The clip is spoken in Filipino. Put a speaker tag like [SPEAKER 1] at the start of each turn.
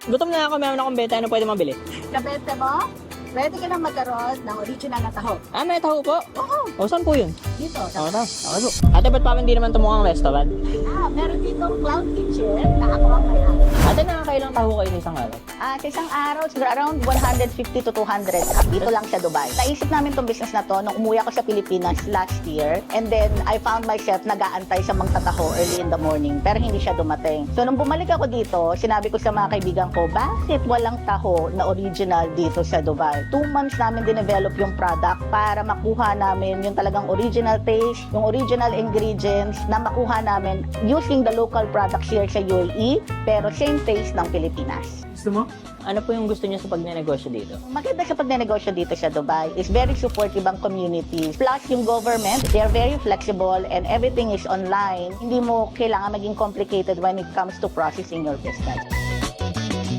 [SPEAKER 1] Gutom na ako, meron akong benta. Ano pwede mabili?
[SPEAKER 2] Kabente mo, pwede ka na magkaroon ng original na taho.
[SPEAKER 1] Ah, may taho po?
[SPEAKER 2] Oo,
[SPEAKER 1] O, saan po yun?
[SPEAKER 2] dito.
[SPEAKER 1] Okay po. Ate, ba't parang hindi naman ito mukhang restaurant?
[SPEAKER 2] Meron ditong cloud kitchen na ako ang may-ari.
[SPEAKER 1] Ate, nakakailang taho kayo sa isang araw?
[SPEAKER 2] Sa isang araw, siguro around 150 to 200. Dito lang sa Dubai. Naisip namin tong business na to nung umuwi ako sa Pilipinas last year. And then, I found myself nag-aantay sa mga tataho early in the morning. Pero hindi siya dumating. So, nung bumalik ako dito, sinabi ko sa mga kaibigan ko, bakit walang taho na original dito sa Dubai? 2 months namin dinevelop yung product para makuha namin yung talagang original taste, yung original ingredients na makuha namin using the local products here sa UAE, pero same taste ng Pilipinas.
[SPEAKER 1] Gusto mo? Ano po yung gusto niyo sa pagnenegosyo dito?
[SPEAKER 2] Maganda sa pagnenegosyo dito sa Dubai is very supportive ang community. Plus, yung government, they are very flexible and everything is online. Hindi mo kailangan maging complicated when it comes to processing your business.